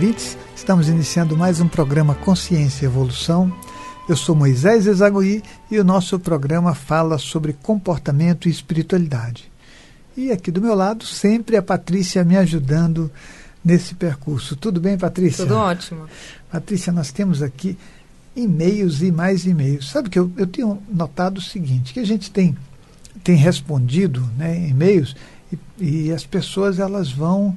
ouvintes, estamos iniciando mais um programa Consciência e Evolução. Eu sou Moisés Ezagui e o nosso programa fala sobre comportamento e espiritualidade. E aqui do meu lado, sempre a Patrícia me ajudando nesse percurso. Tudo bem, Patrícia? Tudo ótimo. Patrícia, nós temos aqui e-mails e mais e-mails. Sabe que eu tenho notado o seguinte, que a gente tem respondido, né, e-mails e as pessoas elas vão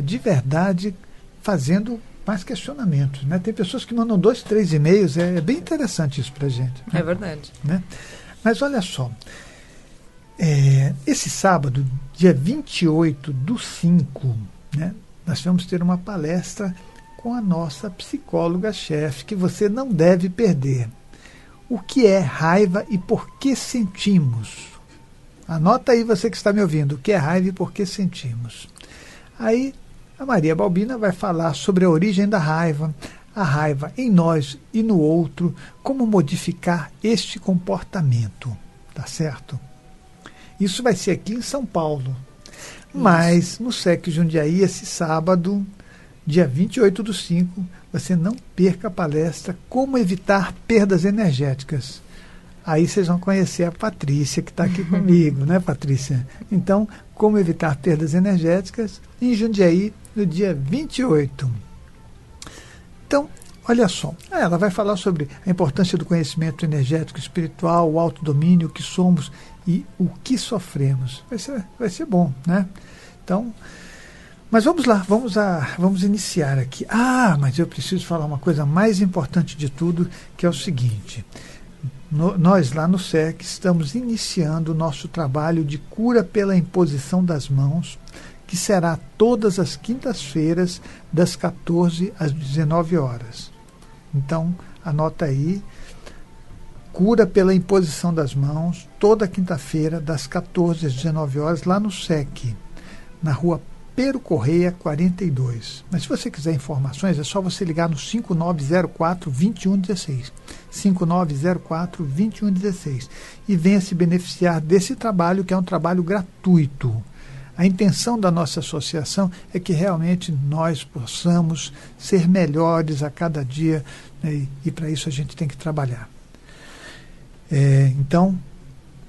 de verdade fazendo mais questionamentos, né? Tem pessoas que mandam 2, 3 e-mails, é bem interessante isso para a gente. Né? É verdade. Né? Mas olha só, esse sábado, dia 28/5, né, nós vamos ter uma palestra com a nossa psicóloga-chefe, que você não deve perder. O que é raiva e por que sentimos? Anota aí, você que está me ouvindo, o que é raiva e por que sentimos. Aí a Maria Balbina vai falar sobre a origem da raiva, a raiva em nós e no outro, como modificar este comportamento, tá certo? Isso vai ser aqui em São Paulo. Mas no SEC Jundiaí, esse sábado, dia 28/5, você não perca a palestra Como Evitar Perdas Energéticas. Aí vocês vão conhecer a Patrícia, que está aqui comigo, né, Patrícia? Então, Como Evitar Perdas Energéticas, em Jundiaí, no dia 28. Então, olha só, ela vai falar sobre a importância do conhecimento energético espiritual, o autodomínio, o que somos e o que sofremos. Vai ser bom, né? Então, mas vamos lá, vamos iniciar aqui. Mas eu preciso falar uma coisa mais importante de tudo, que é o seguinte. Nós lá no SEC estamos iniciando o nosso trabalho de cura pela imposição das mãos, que será todas as quintas-feiras, das 14 às 19 horas. Então, anota aí, cura pela imposição das mãos, toda quinta-feira, das 14 às 19 horas, lá no SEC, na rua Pero Correia 42. Mas se você quiser informações, é só você ligar no 5904-2116. 5904-2116. E venha se beneficiar desse trabalho, que é um trabalho gratuito. A intenção da nossa associação é que realmente nós possamos ser melhores a cada dia, né, e para isso a gente tem que trabalhar. Então,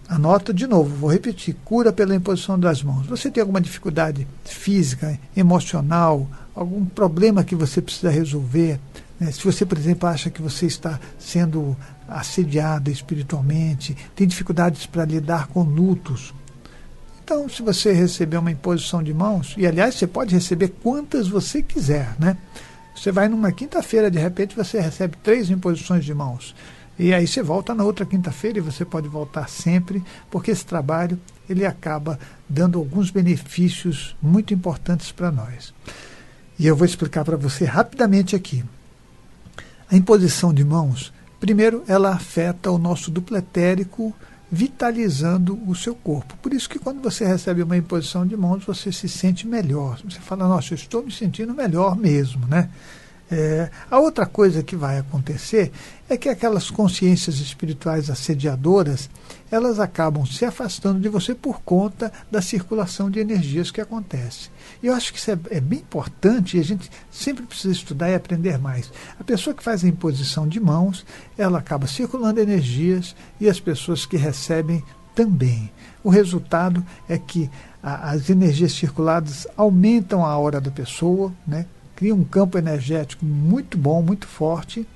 anota de novo, vou repetir, cura pela imposição das mãos. Você tem alguma dificuldade física, emocional, algum problema que você precisa resolver, né? Se você, por exemplo, acha que você está sendo assediada espiritualmente, tem dificuldades para lidar com lutos. Então, se você receber uma imposição de mãos, e aliás, você pode receber quantas você quiser, né? Você vai numa quinta-feira, de repente você recebe 3 imposições de mãos. E aí você volta na outra quinta-feira e você pode voltar sempre, porque esse trabalho ele acaba dando alguns benefícios muito importantes para nós. E eu vou explicar para você rapidamente aqui. A imposição de mãos, primeiro, ela afeta o nosso duplo etérico, vitalizando o seu corpo. Por isso que quando você recebe uma imposição de mãos, você se sente melhor. Você fala, nossa, eu estou me sentindo melhor mesmo, né? A outra coisa que vai acontecer é que aquelas consciências espirituais assediadoras, elas acabam se afastando de você por conta da circulação de energias que acontece. E eu acho que isso é bem importante e a gente sempre precisa estudar e aprender mais. A pessoa que faz a imposição de mãos, ela acaba circulando energias e as pessoas que recebem também. O resultado é que as energias circuladas aumentam a aura da pessoa, né? Cria um campo energético muito bom, muito forte,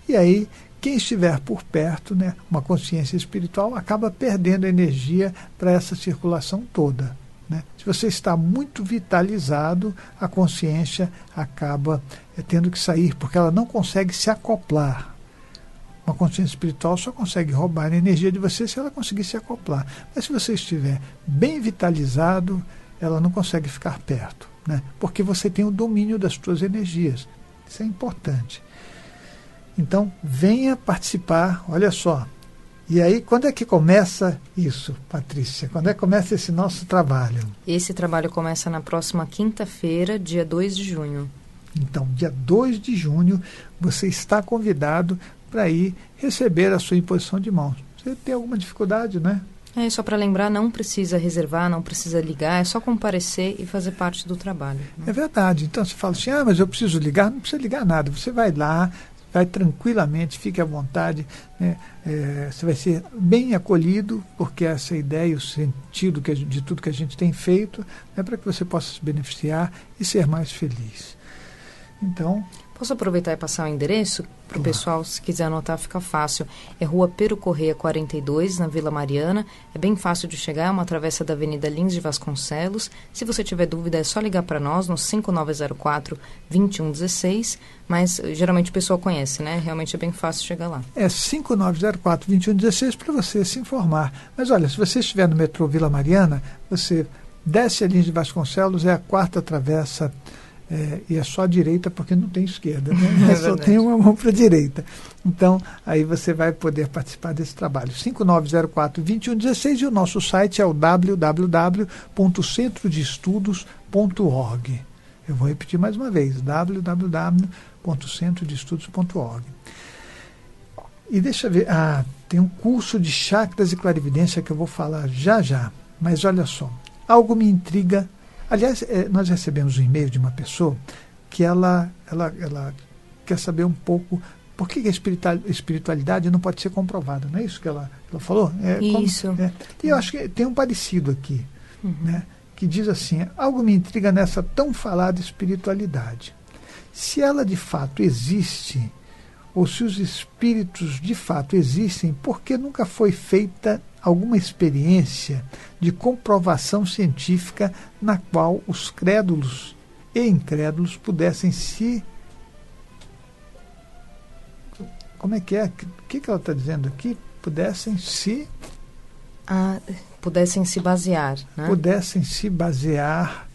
e aí quem estiver por perto, né, uma consciência espiritual, acaba perdendo energia para essa circulação toda, né? Se você está muito vitalizado, a consciência acaba tendo que sair, porque ela não consegue se acoplar. Uma consciência espiritual só consegue roubar a energia de você se ela conseguir se acoplar. Mas se você estiver bem vitalizado, ela não consegue ficar perto, né? Porque você tem o domínio das suas energias. Isso é importante. Então, venha participar, olha só. E aí, quando é que começa isso, Patrícia? Quando é que começa esse nosso trabalho? Esse trabalho começa na próxima quinta-feira, dia 2 de junho. Então, dia 2 de junho, você está convidado para ir receber a sua imposição de mãos. Você tem alguma dificuldade, né? Só para lembrar, não precisa reservar, não precisa ligar, é só comparecer e fazer parte do trabalho. Né? É verdade. Então você fala assim, mas eu preciso ligar. Não precisa ligar nada. Você vai lá, vai tranquilamente, fique à vontade. Né? Você vai ser bem acolhido, porque essa ideia, o sentido de tudo que a gente tem feito é para que você possa se beneficiar e ser mais feliz. Então... Posso aproveitar e passar o endereço? Para o pessoal, se quiser anotar, fica fácil. É Rua Pero Correia 42, na Vila Mariana. É bem fácil de chegar, é uma travessa da Avenida Lins de Vasconcelos. Se você tiver dúvida, é só ligar para nós no 5904-2116. Mas geralmente o pessoal conhece, né? Realmente é bem fácil chegar lá. É 5904-2116 para você se informar. Mas olha, se você estiver no metrô Vila Mariana, você desce a Lins de Vasconcelos, é a quarta travessa. E é só a direita porque não tem esquerda, né? Só tem uma mão para a direita. Então, aí você vai poder participar desse trabalho. 5904-2116 e o nosso site é o www.centrodeestudos.org. Eu vou repetir mais uma vez, www.centrodeestudos.org. E deixa eu ver, tem um curso de chakras e clarividência que eu vou falar já, mas olha só, algo me intriga. Aliás, nós recebemos um e-mail de uma pessoa que ela quer saber um pouco por que a espiritualidade não pode ser comprovada. Não é isso que ela falou? Isso. E eu acho que tem um parecido aqui, né, que diz assim, algo me intriga nessa tão falada espiritualidade. Se ela de fato existe, ou se os espíritos de fato existem, por que nunca foi feita alguma experiência de comprovação científica na qual os crédulos e incrédulos pudessem se... Como é que é? O que ela está dizendo aqui? Pudessem se basear. Né? Pudessem se basear.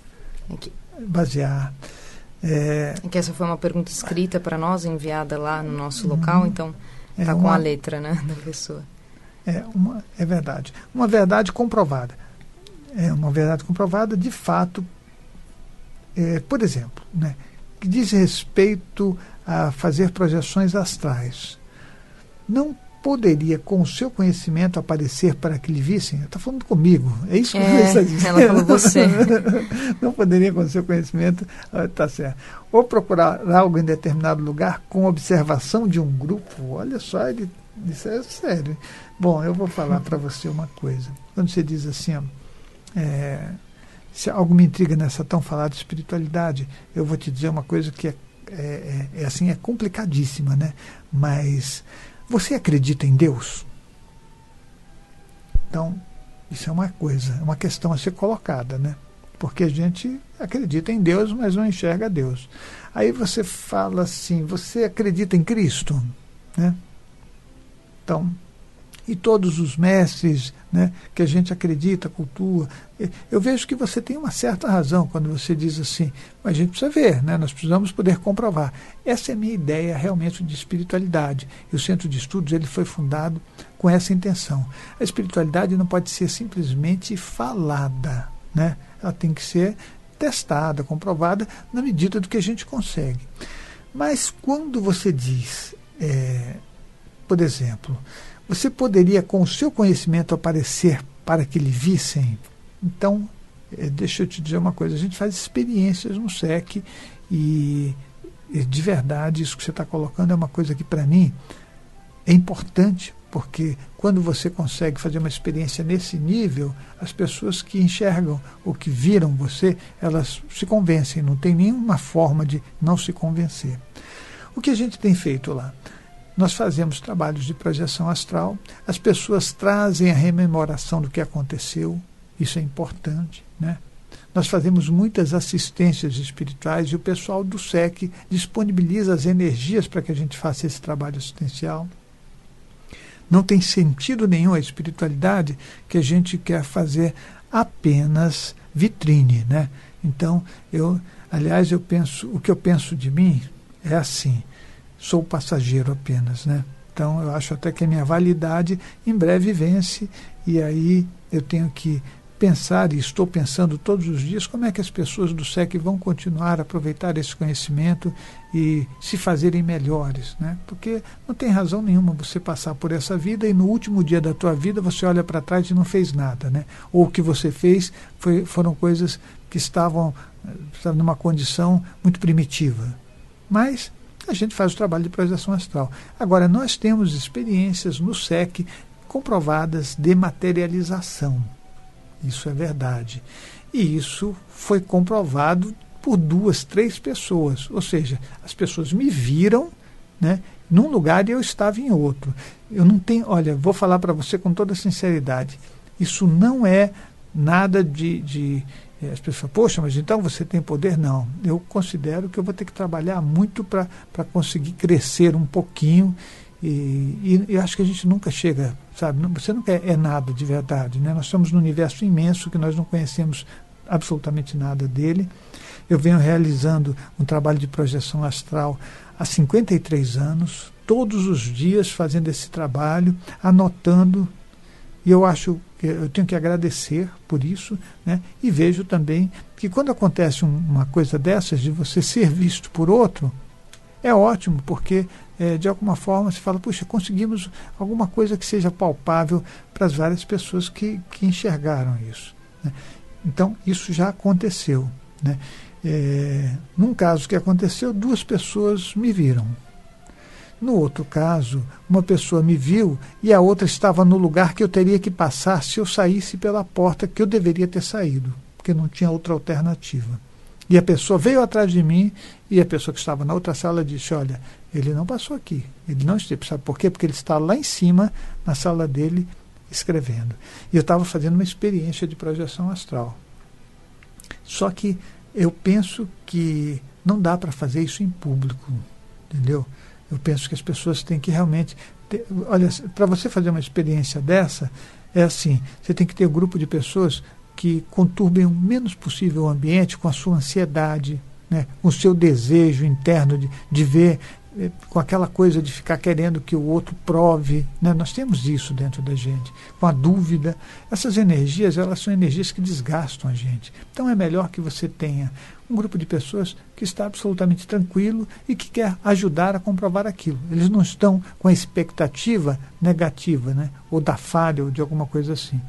É que essa foi uma pergunta escrita para nós, enviada lá no nosso local, então está com a letra, né, da pessoa. É verdade. Uma verdade comprovada. Uma verdade comprovada, de fato, por exemplo, né, que diz respeito a fazer projeções astrais. Não poderia, com o seu conhecimento, aparecer para que lhe vissem? Está falando comigo. É isso que você está dizendo. Ela falou você. Não poderia, com o seu conhecimento, está certo. Ou procurar algo em determinado lugar com observação de um grupo. Olha só, isso é sério. Bom, eu vou falar para você uma coisa. Quando você diz assim, se algo me intriga nessa tão falada espiritualidade, eu vou te dizer uma coisa que é complicadíssima, né? Mas você acredita em Deus? Então, isso é uma coisa, é uma questão a ser colocada, né? Porque a gente acredita em Deus, mas não enxerga Deus. Aí você fala assim, você acredita em Cristo? Né? Então, e todos os mestres, né, que a gente acredita, cultua. Eu vejo que você tem uma certa razão quando você diz assim, mas a gente precisa ver, né, nós precisamos poder comprovar. Essa é a minha ideia realmente de espiritualidade. E o Centro de Estudos ele foi fundado com essa intenção. A espiritualidade não pode ser simplesmente falada, né? Ela tem que ser testada, comprovada na medida do que a gente consegue. Mas quando você diz, por exemplo, você poderia, com o seu conhecimento, aparecer para que lhe vissem? Então, deixa eu te dizer uma coisa, a gente faz experiências no SEC e de verdade, isso que você está colocando é uma coisa que, para mim, é importante, porque quando você consegue fazer uma experiência nesse nível, as pessoas que enxergam ou que viram você, elas se convencem, não tem nenhuma forma de não se convencer. O que a gente tem feito lá? Nós fazemos trabalhos de projeção astral, as pessoas trazem a rememoração do que aconteceu, isso é importante, né? Nós fazemos muitas assistências espirituais e o pessoal do SEC disponibiliza as energias para que a gente faça esse trabalho assistencial. Não tem sentido nenhum a espiritualidade que a gente quer fazer apenas vitrine, né? Então, o que eu penso de mim é assim, sou passageiro apenas, né? Então, eu acho até que a minha validade em breve vence e aí eu tenho que pensar, e estou pensando todos os dias, como é que as pessoas do SEC vão continuar a aproveitar esse conhecimento e se fazerem melhores, né? Porque não tem razão nenhuma você passar por essa vida e no último dia da tua vida você olha para trás e não fez nada, né? Ou o que você fez foram coisas que estavam numa condição muito primitiva. Mas a gente faz o trabalho de projeção astral. Agora, nós temos experiências no SEC comprovadas de materialização. Isso é verdade. E isso foi comprovado por 2, 3 pessoas. Ou seja, as pessoas me viram, né, num lugar e eu estava em outro. Eu não tenho, olha, vou falar para você com toda sinceridade, isso não é nada as pessoas falam, poxa, mas então você tem poder? Não. Eu considero que eu vou ter que trabalhar muito para conseguir crescer um pouquinho. E eu acho que a gente nunca chega, sabe? Você nunca é nada de verdade, né? Nós estamos num universo imenso que nós não conhecemos absolutamente nada dele. Eu venho realizando um trabalho de projeção astral há 53 anos, todos os dias fazendo esse trabalho, anotando, e eu acho que eu tenho que agradecer por isso, né? E vejo também que quando acontece uma coisa dessas, de você ser visto por outro, é ótimo, porque de alguma forma se fala, puxa, conseguimos alguma coisa que seja palpável para as várias pessoas que enxergaram isso, né? Então, isso já aconteceu, né? Num caso que aconteceu, 2 pessoas me viram. No outro caso, uma pessoa me viu e a outra estava no lugar que eu teria que passar se eu saísse pela porta que eu deveria ter saído, porque não tinha outra alternativa. E a pessoa veio atrás de mim e a pessoa que estava na outra sala disse, olha, ele não passou aqui, ele não esteve. Sabe por quê? Porque ele está lá em cima, na sala dele, escrevendo. E eu estava fazendo uma experiência de projeção astral. Só que eu penso que não dá para fazer isso em público, entendeu? Eu penso que as pessoas têm que realmente... olha, para você fazer uma experiência dessa, é assim, você tem que ter um grupo de pessoas que conturbem o menos possível o ambiente com a sua ansiedade, né, com o seu desejo interno de ver, com aquela coisa de ficar querendo que o outro prove, né? Nós temos isso dentro da gente, com a dúvida. Essas energias, elas são energias que desgastam a gente. Então é melhor que você tenha um grupo de pessoas que está absolutamente tranquilo e que quer ajudar a comprovar aquilo. Eles não estão com a expectativa negativa, né? Ou da falha, ou de alguma coisa assim.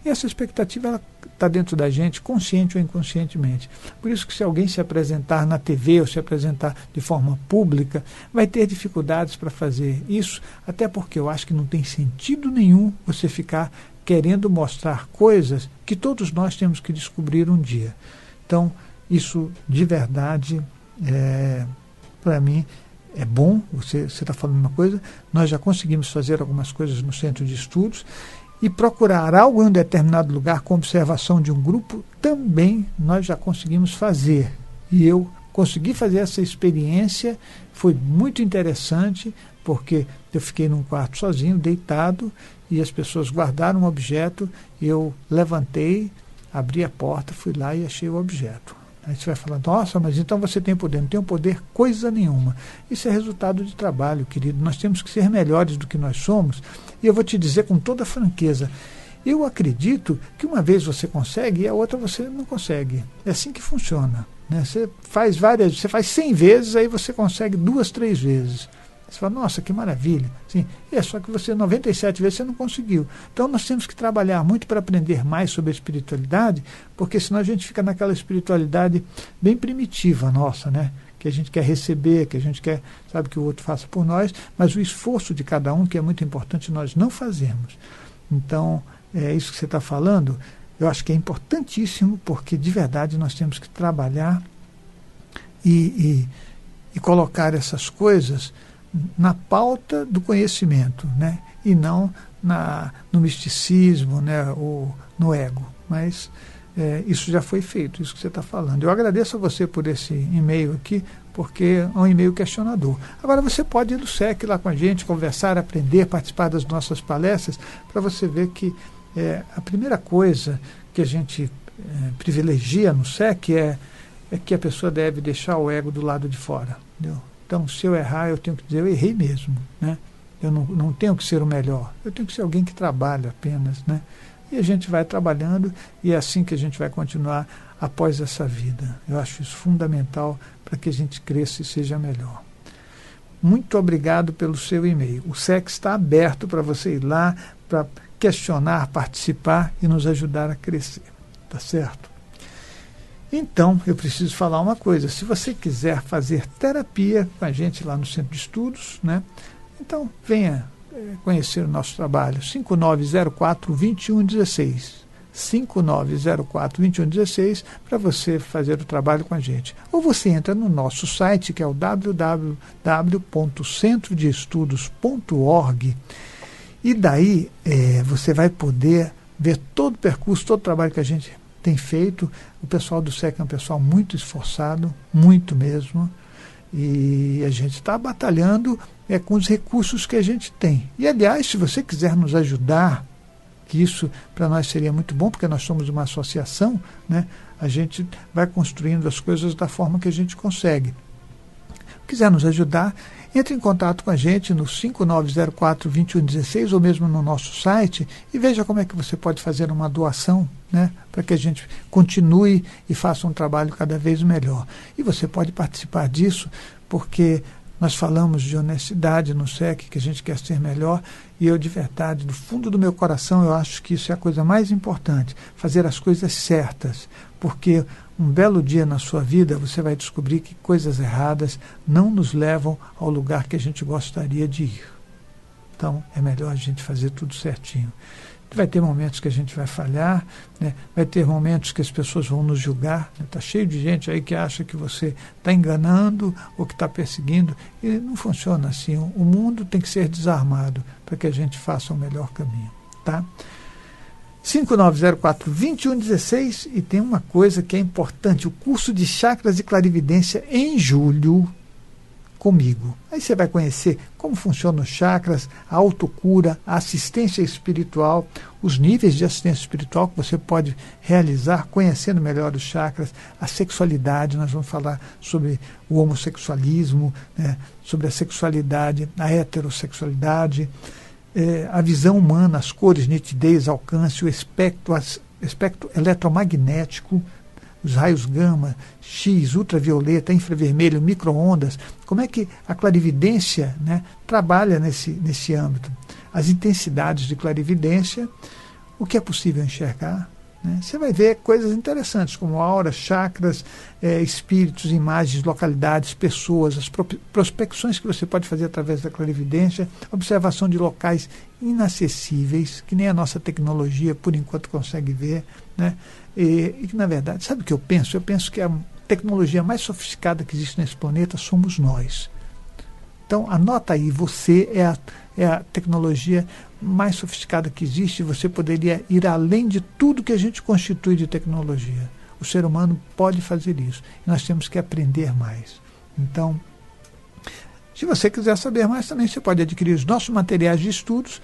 E essa expectativa, ela está dentro da gente, consciente ou inconscientemente. Por isso que se alguém se apresentar na TV ou se apresentar de forma pública, vai ter dificuldades para fazer isso, até porque eu acho que não tem sentido nenhum você ficar querendo mostrar coisas que todos nós temos que descobrir um dia. Então, isso de verdade, para mim, é bom. Você está falando uma coisa, nós já conseguimos fazer algumas coisas no centro de estudos, e procurar algo em um determinado lugar com observação de um grupo, também nós já conseguimos fazer. E eu consegui fazer essa experiência, foi muito interessante, porque eu fiquei num quarto sozinho, deitado, e as pessoas guardaram um objeto, eu levantei, abri a porta, fui lá e achei o objeto. Aí você vai falar, nossa, mas então você tem poder. Não tem poder coisa nenhuma. Isso é resultado de trabalho, querido. Nós temos que ser melhores do que nós somos. E eu vou te dizer com toda franqueza, eu acredito que uma vez você consegue e a outra você não consegue. É assim que funciona, né? Você faz 100 vezes, aí você consegue 2, 3 vezes. Você fala, nossa, que maravilha. Sim, só que você 97 vezes você não conseguiu. Então nós temos que trabalhar muito para aprender mais sobre a espiritualidade, porque senão a gente fica naquela espiritualidade bem primitiva nossa, né? Que a gente quer receber, que a gente quer, sabe, que o outro faça por nós, mas o esforço de cada um, que é muito importante, nós não fazemos. Então, isso que você está falando, eu acho que é importantíssimo, porque de verdade nós temos que trabalhar e colocar essas coisas na pauta do conhecimento, né? E não no misticismo, né? Ou no ego. Mas isso já foi feito, isso que você está falando. Eu agradeço a você por esse e-mail aqui, porque é um e-mail questionador. Agora você pode ir no SEC lá com a gente, conversar, aprender, participar das nossas palestras, para você ver que a primeira coisa que a gente privilegia no SEC é que a pessoa deve deixar o ego do lado de fora, entendeu? Então, se eu errar, eu tenho que dizer, eu errei mesmo, né? Eu não tenho que ser o melhor, eu tenho que ser alguém que trabalha apenas, né? e a gente vai trabalhando, e é assim que a gente vai continuar após essa vida. Eu acho isso fundamental para que a gente cresça e seja melhor. Muito obrigado pelo seu e-mail. O SEC está aberto para você ir lá, para questionar, participar e nos ajudar a crescer. Tá certo? Então, eu preciso falar uma coisa. Se você quiser fazer terapia com a gente lá no Centro de Estudos, né? Então, venha conhecer o nosso trabalho. 5904-2116. 5904-2116 para você fazer o trabalho com a gente. Ou você entra no nosso site, que é o www.centrodeestudos.org, e daí você vai poder ver todo o percurso, todo o trabalho que a gente tem feito. O pessoal do SEC é um pessoal muito esforçado, muito mesmo, e a gente está batalhando com os recursos que a gente tem. E, aliás, se você quiser nos ajudar, que isso para nós seria muito bom, porque nós somos uma associação, né? A gente vai construindo as coisas da forma que a gente consegue. Quiser nos ajudar, entre em contato com a gente no 5904-2116 ou mesmo no nosso site e veja como é que você pode fazer uma doação, né, para que a gente continue e faça um trabalho cada vez melhor. E você pode participar disso porque nós falamos de honestidade no SEC, que a gente quer ser melhor, e eu, de verdade, do fundo do meu coração, eu acho que isso é a coisa mais importante, fazer as coisas certas, porque um belo dia na sua vida você vai descobrir que coisas erradas não nos levam ao lugar que a gente gostaria de ir. Então, é melhor a gente fazer tudo certinho. Vai ter momentos que a gente vai falhar, né? Vai ter momentos que as pessoas vão nos julgar. Está cheio de gente aí que acha que você está enganando ou que está perseguindo. E não funciona assim. O mundo tem que ser desarmado para que a gente faça o melhor caminho. Tá? 5904-2116, e tem uma coisa que é importante: o curso de chakras e clarividência em julho comigo. Aí você vai conhecer como funcionam os chakras, a autocura, a assistência espiritual, os níveis de assistência espiritual que você pode realizar conhecendo melhor os chakras, a sexualidade. Nós vamos falar sobre o homossexualismo, né, sobre a sexualidade, a heterossexualidade, a visão humana, as cores, nitidez, alcance, o espectro eletromagnético, os raios gama, X, ultravioleta, infravermelho, micro-ondas. Como é que a clarividência, né, trabalha nesse âmbito? As intensidades de clarividência, o que é possível enxergar, né? Você vai ver coisas interessantes, como auras, chakras, espíritos, imagens, localidades, pessoas, as prospecções que você pode fazer através da clarividência, observação de locais inacessíveis, que nem a nossa tecnologia, por enquanto, consegue ver, né? E que, na verdade, sabe o que eu penso? Eu penso que a tecnologia mais sofisticada que existe nesse planeta somos nós. Então, anota aí, você é a tecnologia mais sofisticada que existe. Você poderia ir além de tudo que a gente constitui de tecnologia. O ser humano pode fazer isso. E nós temos que aprender mais. Então, se você quiser saber mais, também você pode adquirir os nossos materiais de estudos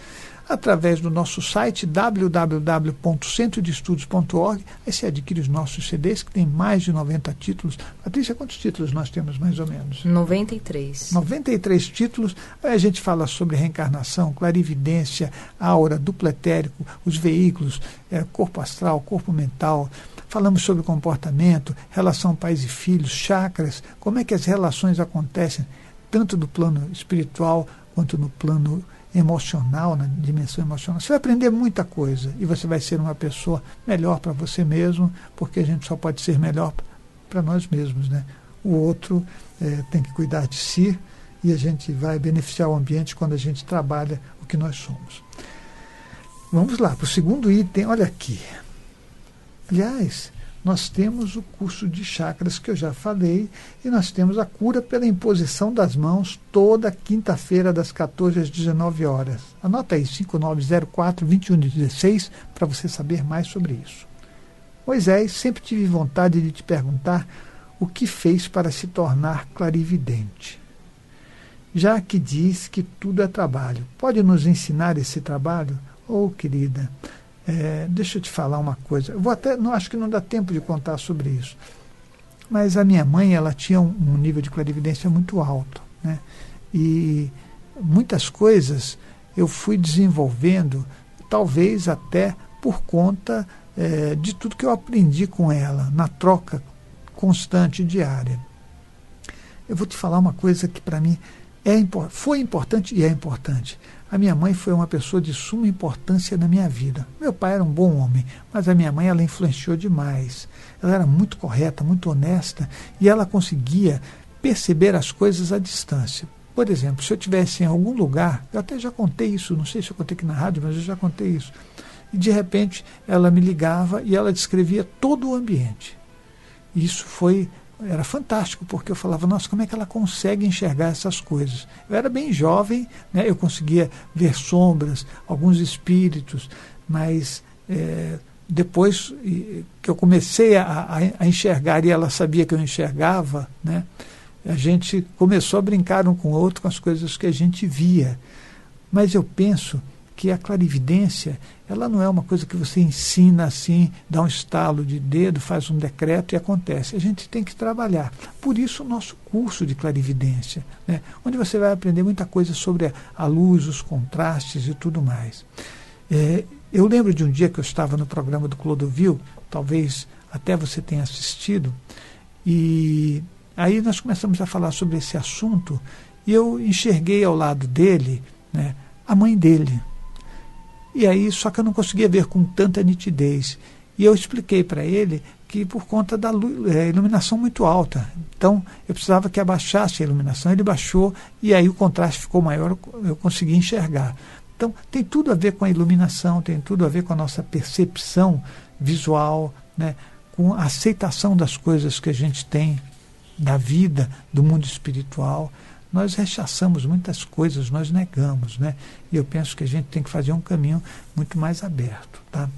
através do nosso site www.centrodeestudos.org. Aí você adquire os nossos CDs, que tem mais de 90 títulos. Patrícia, quantos títulos nós temos, mais ou menos? 93. 93 títulos. Aí a gente fala sobre reencarnação, clarividência, aura, duplo etérico, os veículos, corpo astral, corpo mental. Falamos sobre comportamento, relação pais e filhos, chakras, como é que as relações acontecem, tanto no plano espiritual quanto no plano emocional, na dimensão emocional. Você vai aprender muita coisa e você vai ser uma pessoa melhor para você mesmo, porque a gente só pode ser melhor para nós mesmos, né? O outro tem que cuidar de si, e a gente vai beneficiar o ambiente quando a gente trabalha o que nós somos. Vamos lá, para o segundo item. Olha aqui. Aliás, nós temos o curso de chakras que eu já falei, e nós temos a cura pela imposição das mãos toda quinta-feira das 14 às 19 horas. Anota aí, 5904-2116, para você saber mais sobre isso. Moisés, sempre tive vontade de te perguntar o que fez para se tornar clarividente. Já que diz que tudo é trabalho, pode nos ensinar esse trabalho? Oh, querida, deixa eu te falar uma coisa. Eu não acho que não dá tempo de contar sobre isso. Mas a minha mãe, ela tinha um nível de clarividência muito alto, né? E muitas coisas eu fui desenvolvendo, talvez até por conta de tudo que eu aprendi com ela, na troca constante e diária. Eu vou te falar uma coisa que para mim foi importante e é importante. A minha mãe foi uma pessoa de suma importância na minha vida. Meu pai era um bom homem, mas a minha mãe ela influenciou demais. Ela era muito correta, muito honesta, e ela conseguia perceber as coisas à distância. Por exemplo, se eu estivesse em algum lugar, eu até já contei isso, não sei se eu contei aqui na rádio, mas eu já contei isso. E de repente ela me ligava e ela descrevia todo o ambiente. Isso era fantástico, porque eu falava, nossa, como é que ela consegue enxergar essas coisas? Eu era bem jovem, né, eu conseguia ver sombras, alguns espíritos, mas depois que eu comecei a enxergar e ela sabia que eu enxergava, né, a gente começou a brincar um com o outro com as coisas que a gente via. Mas eu penso que a clarividência, ela não é uma coisa que você ensina assim, dá um estalo de dedo, faz um decreto e acontece. A gente tem que trabalhar. Por isso o nosso curso de clarividência, né, onde você vai aprender muita coisa sobre a luz, os contrastes e tudo mais. Eu lembro de um dia que eu estava no programa do Clodovil, talvez até você tenha assistido, e aí nós começamos a falar sobre esse assunto e eu enxerguei ao lado dele, né, a mãe dele. E aí, só que eu não conseguia ver com tanta nitidez. E eu expliquei para ele que por conta da iluminação muito alta. Então, eu precisava que abaixasse a iluminação. Ele baixou e aí o contraste ficou maior, eu consegui enxergar. Então, tem tudo a ver com a iluminação, tem tudo a ver com a nossa percepção visual, né, com a aceitação das coisas que a gente tem da vida, do mundo espiritual. Nós rechaçamos muitas coisas, nós negamos, né? E eu penso que a gente tem que fazer um caminho muito mais aberto, tá?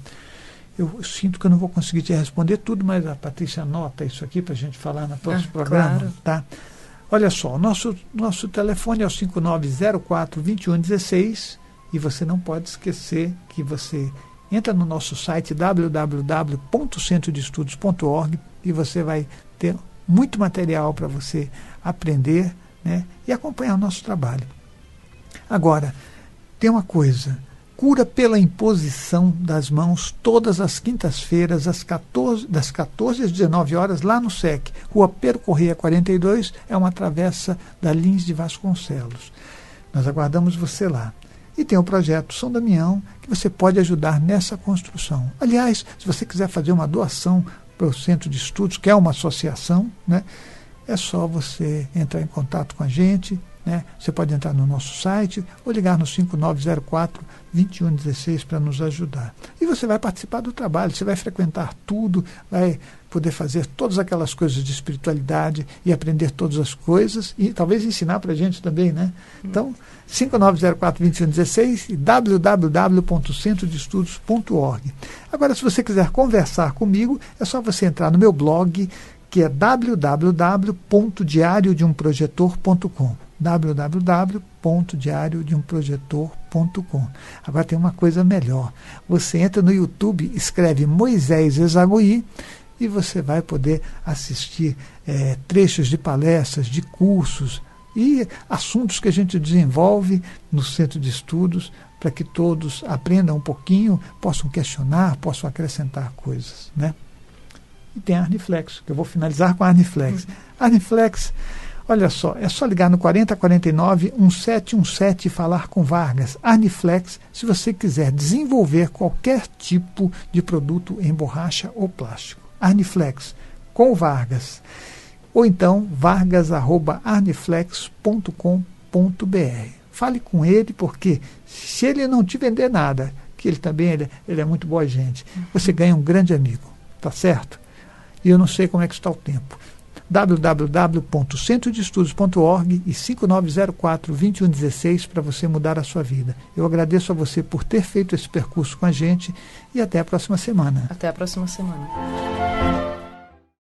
Eu sinto que eu não vou conseguir te responder tudo, mas a Patrícia anota isso aqui para a gente falar no próximo programa, claro. Tá? Olha só, nosso telefone é o 5904-2116 e você não pode esquecer que você entra no nosso site www.centrodeestudos.org e você vai ter muito material para você aprender, né, e acompanhar o nosso trabalho. Agora, tem uma coisa, cura pela imposição das mãos todas as quintas-feiras, das 14 às 19 horas, lá no SEC, Rua Pero Correia 42, é uma travessa da Lins de Vasconcelos. Nós aguardamos você lá. E tem o projeto São Damião, que você pode ajudar nessa construção. Aliás, se você quiser fazer uma doação para o Centro de Estudos, que é uma associação, né, é só você entrar em contato com a gente, né? Você pode entrar no nosso site ou ligar no 5904-2116 para nos ajudar. E você vai participar do trabalho, você vai frequentar tudo, vai poder fazer todas aquelas coisas de espiritualidade e aprender todas as coisas e talvez ensinar para a gente também, né? Então, 5904-2116 e www.centrodeestudos.org. Agora, se você quiser conversar comigo, é só você entrar no meu blog, que é www.diariodemprojetor.com. www.diariodemprojetor.com. Agora tem uma coisa melhor. Você entra no YouTube, escreve Moisés Ezagui e você vai poder assistir trechos de palestras, de cursos e assuntos que a gente desenvolve no Centro de Estudos para que todos aprendam um pouquinho, possam questionar, possam acrescentar coisas, né? E tem a Arniflex, que eu vou finalizar com a Arniflex. Arniflex, olha só, é só ligar no 4049-1717 e falar com Vargas. Arniflex, se você quiser desenvolver qualquer tipo de produto em borracha ou plástico. Arniflex, com Vargas. Ou então, vargas@arniflex.com.br. Fale com ele, porque se ele não te vender nada, que ele também ele é muito boa gente, você ganha um grande amigo, tá certo? E eu não sei como é que está o tempo. www.centrodeestudos.org e 5904-2116 para você mudar a sua vida. Eu agradeço a você por ter feito esse percurso com a gente e até a próxima semana. Até a próxima semana.